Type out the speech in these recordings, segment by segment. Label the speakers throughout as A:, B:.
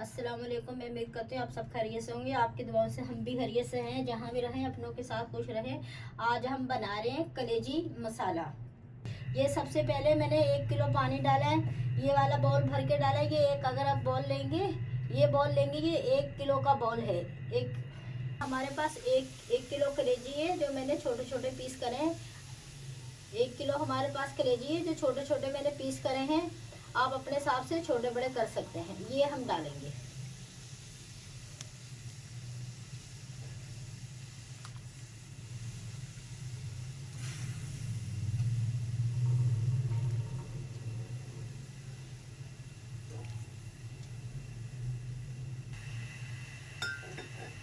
A: अस्सलाम वालेकुम। मैं उम्मीद करती हूँ आप सब खैरियत से होंगे। आपकी दुआओं से हम भी खैरियत से हैं। जहाँ भी रहें अपनों के साथ खुश रहें। आज हम बना रहे हैं कलेजी मसाला। ये सबसे पहले मैंने 1 किलो पानी डाला है। ये वाला बॉल भर के डाला है। ये एक अगर आप बॉल लेंगे, ये बॉल लेंगे, ये 1 किलो का बॉल है। एक हमारे पास एक किलो कलेजी है जो मैंने छोटे छोटे पीस करे हैं। 1 किलो हमारे पास कलेजी है जो छोटे छोटे मैंने पीस करे हैं। आप अपने हिसाब से छोटे बड़े कर सकते हैं। ये हम डालेंगे।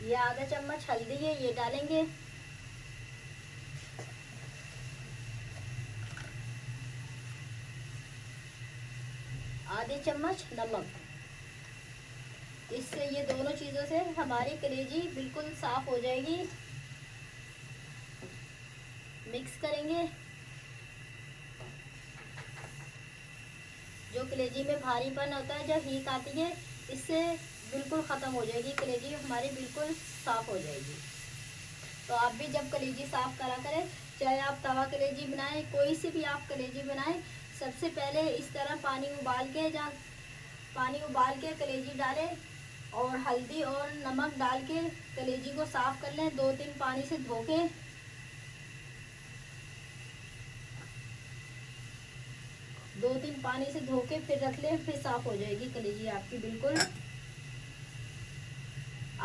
A: ये आधा चम्मच हल्दी है, ये डालेंगे। आधे चम्मच नमक। इससे ये दोनों चीज़ों से हमारी कलेजी बिल्कुल साफ हो जाएगी। मिक्स करेंगे। जो कलेजी में भारीपन होता है, जब हीक आती है, इससे बिल्कुल ख़त्म हो जाएगी। कलेजी हमारी बिल्कुल साफ हो जाएगी। तो आप भी जब कलेजी साफ करा करें, चाहे आप तवा कलेजी बनाएं, कोई सी भी आप कलेजी बनाएं, सबसे पहले इस तरह पानी उबाल के कलेजी डालें और हल्दी और नमक डाल के कलेजी को साफ कर लें। 2-3 पानी से धो के फिर रख लें, फिर साफ हो जाएगी कलेजी आपकी बिल्कुल।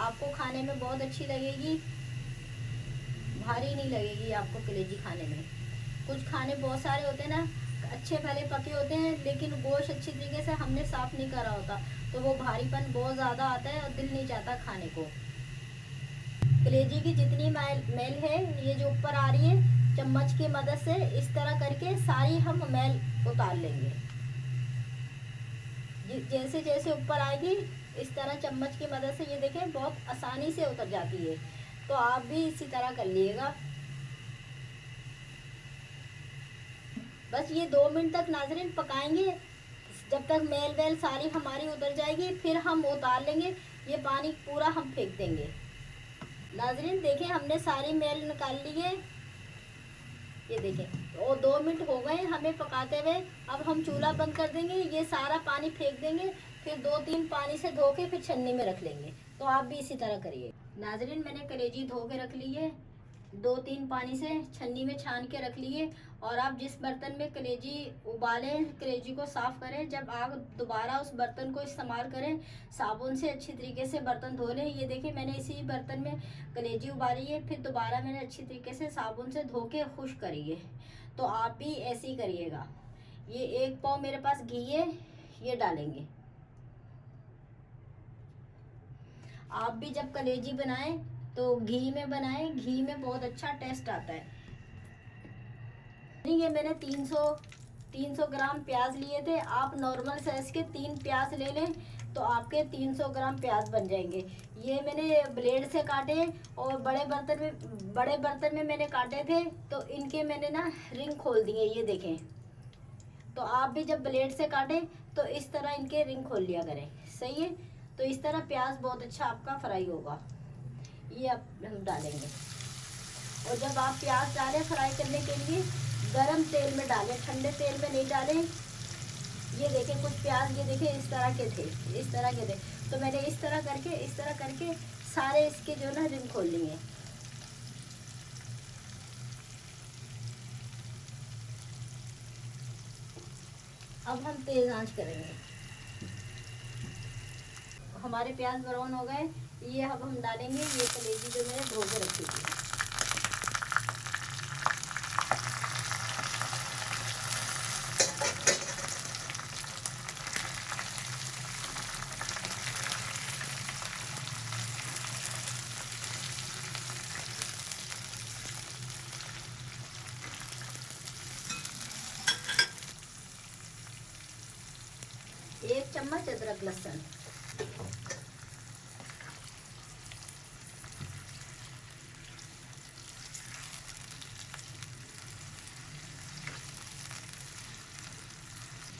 A: आपको खाने में बहुत अच्छी लगेगी, भारी नहीं लगेगी आपको कलेजी खाने में। कुछ खाने बहुत सारे होते हैं ना, अच्छे भले पके होते हैं, लेकिन गोश्त अच्छी तरीके से हमने साफ नहीं करा होता, तो वो भारीपन बहुत ज़्यादा आता है और दिल नहीं चाहता खाने को। कलेजी की जितनी मैल है, ये जो ऊपर आ रही है, चम्मच की मदद से इस तरह करके सारी हम मैल उतार लेंगे। जैसे जैसे ऊपर आएगी, इस तरह चम्मच की मदद से, ये देखें बहुत आसानी से उतर जाती है। तो आप भी इसी तरह कर लीजिएगा। बस ये 2 मिनट तक नाज़रीन पकाएंगे, जब तक मेल वेल सारी हमारी उतर जाएगी, फिर हम उतार लेंगे। ये पानी पूरा हम फेंक देंगे। नाज़रीन देखें, हमने सारी मेल निकाल ली है। ये देखें, और 2 मिनट हो गए हमें पकाते हुए। अब हम चूल्हा बंद कर देंगे, ये सारा पानी फेंक देंगे, फिर 2-3 पानी से धो के फिर छन्नी में रख लेंगे। तो आप भी इसी तरह करिए। नाज़रीन मैंने कलेजी धो के रख ली है, 2-3 पानी से छन्नी में छान के रख लिए। और आप जिस बर्तन में कलेजी उबालें, कलेजी को साफ़ करें, जब आप दोबारा उस बर्तन को इस्तेमाल करें, साबुन से अच्छी तरीके से बर्तन धो लें। ये देखिए मैंने इसी बर्तन में कलेजी उबाली है, फिर दोबारा मैंने अच्छी तरीके से साबुन से धो के खुश करी है। तो आप भी ऐसे ही करिएगा। ये 1 पाव मेरे पास घी है, ये डालेंगे। आप भी जब कलेजी बनाएं तो घी में बनाएं, घी में बहुत अच्छा टेस्ट आता है। ये मैंने 300 ग्राम प्याज लिए थे। आप नॉर्मल साइज के 3 प्याज ले लें तो आपके 300 ग्राम प्याज बन जाएंगे। ये मैंने ब्लेड से काटे और बड़े बर्तन में मैंने काटे थे, तो इनके मैंने ना रिंग खोल दिए, ये देखें। तो आप भी जब ब्लेड से काटें तो इस तरह इनके रिंग खोल लिया करें, सही है। तो इस तरह प्याज बहुत अच्छा आपका फ्राई होगा। ये अब हम डालेंगे। और जब आप प्याज डालें फ्राई करने के लिए, गरम तेल में डालें, ठंडे तेल में नहीं डालें। ये देखें कुछ प्याज, ये देखें इस तरह के थे, इस तरह के थे। तो मैंने इस तरह करके सारे इसके जो ना रिंग खोल लिए। अब हम तेज आंच करेंगे। हमारे प्याज ब्राउन हो गए। ये अब हम डालेंगे ये कलेजी जो मैंने धो के रखी थी। एक चम्मच अदरक लहसुन,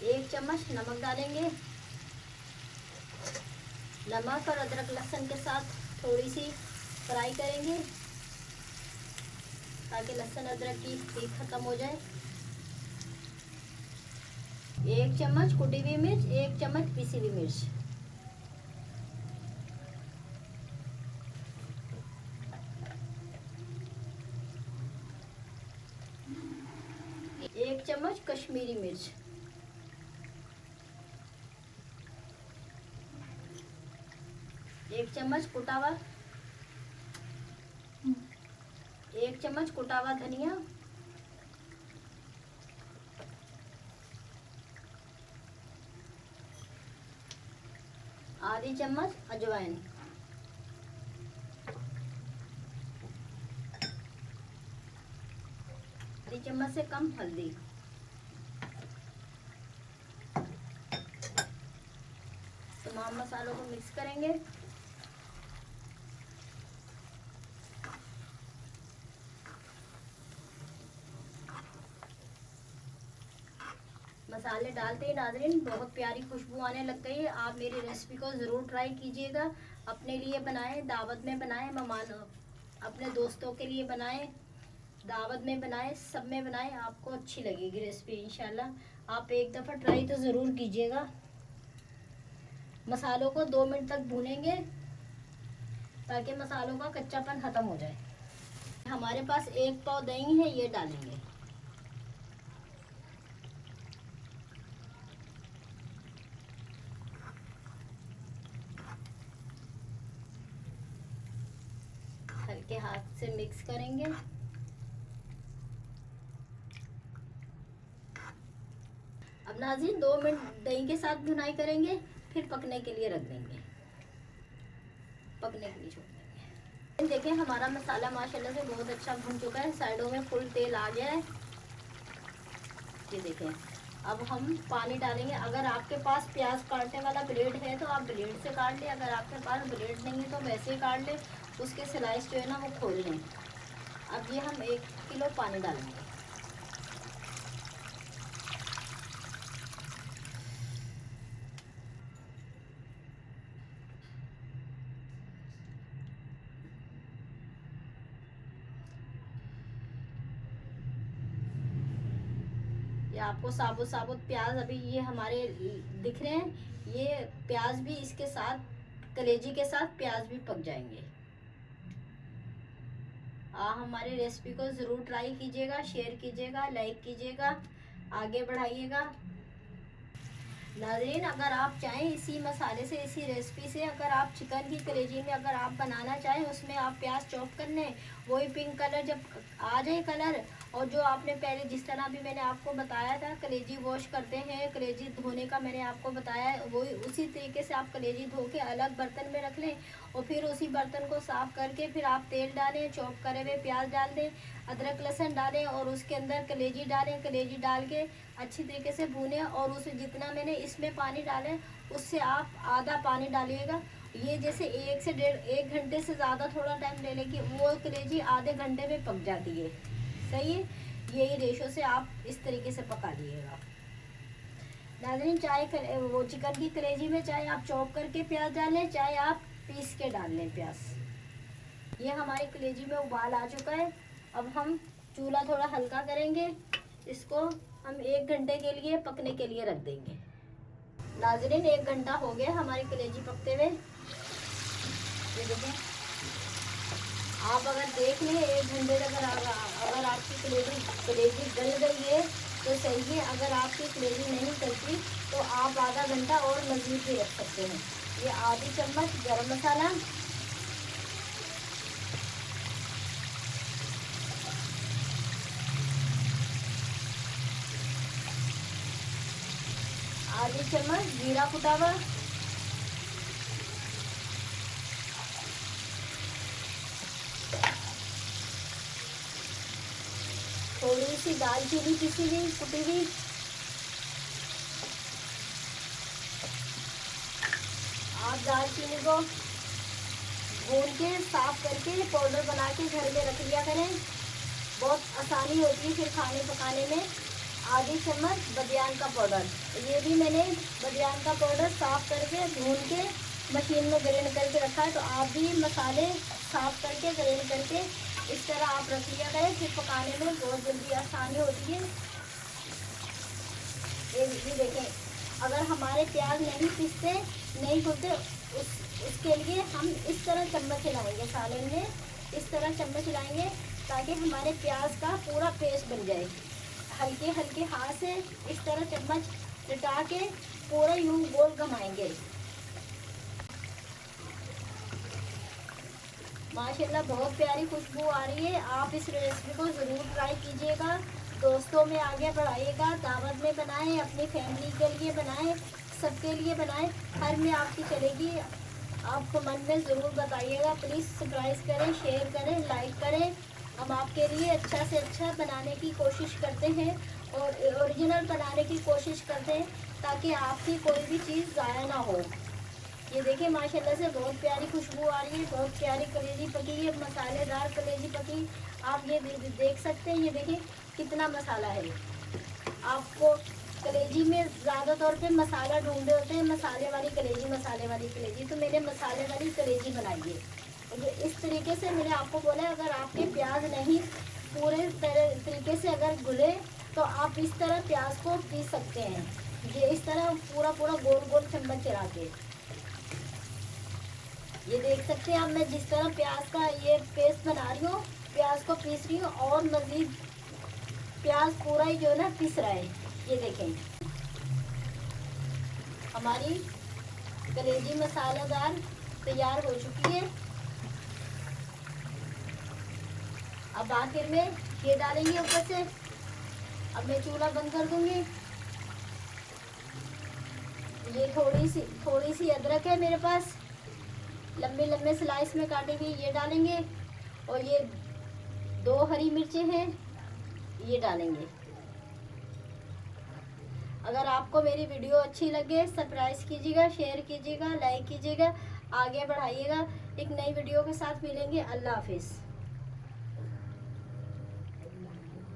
A: एक चम्मच नमक डालेंगे। नमक और अदरक लहसुन के साथ थोड़ी सी फ्राई करेंगे ताकि लहसुन अदरक की तीख खत्म हो जाए। 1 चम्मच कुटी हुई मिर्च, 1 चम्मच पिसी हुई मिर्च, 1 चम्मच कश्मीरी मिर्च, 1 चम्मच कुटा हुआ 1 चम्मच कुटा हुआ धनिया, आधी चम्मच अजवाइन, आधी चम्मच से कम हल्दी, तमाम मसालों को मिक्स करेंगे। मसाले डालते ही नाज़रीन बहुत प्यारी खुशबू आने लग गई है। आप मेरी रेसिपी को ज़रूर ट्राई कीजिएगा, अपने लिए बनाएं, दावत में बनाएं, मेहमान अपने दोस्तों के लिए बनाएं, दावत में बनाएं, सब में बनाएं, आपको अच्छी लगेगी रेसिपी इंशाल्लाह। आप एक दफ़ा ट्राई तो ज़रूर कीजिएगा। मसालों को 2 मिनट तक भूनेंगे ताकि मसालों का कच्चापन ख़त्म हो जाए। हमारे पास 1 पाव दही है, ये डालेंगे। हल्के हाथ से मिक्स करेंगे। अब नाज़रीन 2 मिनट दही के साथ भुनाई करेंगे, फिर पकने के लिए रख देंगे, पकने के लिए छोड़ देंगे। देखिए हमारा मसाला माशाल्लाह से बहुत अच्छा भुन चुका है, साइडों में फुल तेल आ गया है। ये देखें, अब हम पानी डालेंगे। अगर आपके पास प्याज काटने वाला ब्लेड है तो आप ब्लेड से काट लें, अगर आपके पास ब्लेड नहीं है तो वैसे ही काट लें, उसके स्लाइस जो है ना वो खोल लें। अब ये हम 1 किलो पानी डालेंगे। ये आपको साबुत साबुत प्याज अभी ये हमारे दिख रहे हैं, ये प्याज भी इसके साथ कलेजी के साथ प्याज भी पक जाएंगे। हमारी रेसिपी को ज़रूर ट्राई कीजिएगा, शेयर कीजिएगा, लाइक कीजिएगा, आगे बढ़ाइएगा। नाज़रीन अगर आप चाहें इसी मसाले से, इसी रेसिपी से अगर आप चिकन की कलेजी में अगर आप बनाना चाहें, उसमें आप प्याज चॉप कर लें, वही पिंक कलर जब आ जाए कलर, और जो आपने पहले जिस तरह भी मैंने आपको बताया था कलेजी वॉश करते हैं, कलेजी धोने का मैंने आपको बताया, वही उसी तरीके से आप कलेजी धो के अलग बर्तन में रख लें, और फिर उसी बर्तन को साफ़ करके फिर आप तेल डालें, चॉप करे हुए प्याज डाल दें, अदरक लहसुन डालें और उसके अंदर कलेजी डालें, कलेजी डाल के अच्छी तरीके से भूनें, और उसे जितना मैंने इसमें पानी डाले उससे आप आधा पानी डालिएगा। ये जैसे 1 से 1.5 घंटे से ज़्यादा थोड़ा टाइम ले लेगी, वो कलेजी आधे घंटे में पक जाती है। सही है, यही रेशो से आप इस तरीके से पका लीजिएगा। नाज़रीन चाहे वो चिकन की कलेजी में चाहे आप चॉप करके प्याज डालें, चाहे आप पीस के डाल लें प्याज। ये हमारी कलेजी में उबाल आ चुका है। अब हम चूल्हा थोड़ा हल्का करेंगे, इसको हम 1 घंटे के लिए पकने के लिए रख देंगे। नाज़रीन 1 घंटा हो गया हमारी कलेजी पकते हुए। ये देखें, आप अगर देख लें 1 घंटे तक अगर आपकी कलेजी गल गई है तो सही है, अगर आपकी कलेजी नहीं गलती तो आप आधा घंटा और मज़ीद भी रख सकते हैं। ये आधी चम्मच गरम मसाला, आधी चम्मच जीरा कुटा हुआ, थोड़ी सी दालचीनी पिसी हुई कुटी हुई, आप दालचीनी को भून के साफ करके पाउडर बना के घर में रख लिया करें, बहुत आसानी होती है फिर खाने पकाने में। आधी चम्मच बदियान का पाउडर, ये भी मैंने बदियान का पाउडर साफ करके भून के मशीन में ग्राइंड करके रखा है, तो आप भी मसाले साफ करके ग्राइंड करके इस तरह आप रख लिया करें, फिर पकाने में बहुत जल्दी आसानी होती है। ये देखें, अगर हमारे प्याज नहीं पिसते नहीं होते उसके लिए हम इस तरह चम्मच हिलाएंगे, सालन में इस तरह चम्मच हिलाएंगे ताकि हमारे प्याज का पूरा पेस्ट बन जाए। हल्के हल्के हाथ से इस तरह चम्मच लटा के पूरा यूं गोल घुमाएंगे। माशाल्लाह बहुत प्यारी खुशबू आ रही है। आप इस रेसिपी को ज़रूर ट्राई कीजिएगा, दोस्तों में आगे बढ़ाइएगा, दावत में बनाएं, अपनी फैमिली के लिए बनाएं, सबके लिए बनाएं, हर में आपकी चलेगी। आप कमेंट में ज़रूर बताइएगा। प्लीज़ सब्सक्राइब करें, शेयर करें, लाइक करें। हम आपके लिए अच्छा से अच्छा बनाने की कोशिश करते हैं और ओरिजिनल बनाने की कोशिश करते हैं ताकि आपकी कोई भी चीज़ ज़ाया ना हो। ये देखिए माशाल्लाह से बहुत प्यारी खुशबू आ रही है, बहुत प्यारी कलेजी पकी है, मसालेदार कलेजी पकी। आप ये देख सकते हैं, ये देखिए कितना मसाला है। आपको कलेजी में ज़्यादा तौर पे मसाला ढूंढे होते हैं, मसाले वाली कलेजी, मसाले वाली कलेजी, तो मैंने मसाले वाली कलेजी बनाई है। और इस तरीके से मैंने आपको बोला, अगर आपके प्याज नहीं पूरे तरीके से अगर घुले तो आप इस तरह प्याज को पीस सकते हैं। ये इस तरह पूरा गोल गोल चम्मच चला के ये देख सकते हैं आप, मैं जिस तरह प्याज का ये पेस्ट बना रही हूँ, प्याज को पीस रही हूँ और मज़ीद प्याज पूरा ही जो है ना पिस रहा है। ये देखें हमारी कलेजी मसालेदार तैयार हो चुकी है। अब आखिर में ये डालेंगे ऊपर से। अब मैं चूल्हा बंद कर दूंगी। ये थोड़ी सी अदरक है मेरे पास, लंबे लंबे स्लाइस में काटी हुई, ये डालेंगे। और ये 2 हरी मिर्चें हैं, ये डालेंगे। अगर आपको मेरी वीडियो अच्छी लगे सब्सक्राइब कीजिएगा, शेयर कीजिएगा, लाइक कीजिएगा, आगे बढ़ाइएगा। एक नई वीडियो के साथ मिलेंगे। अल्लाह हाफिज़।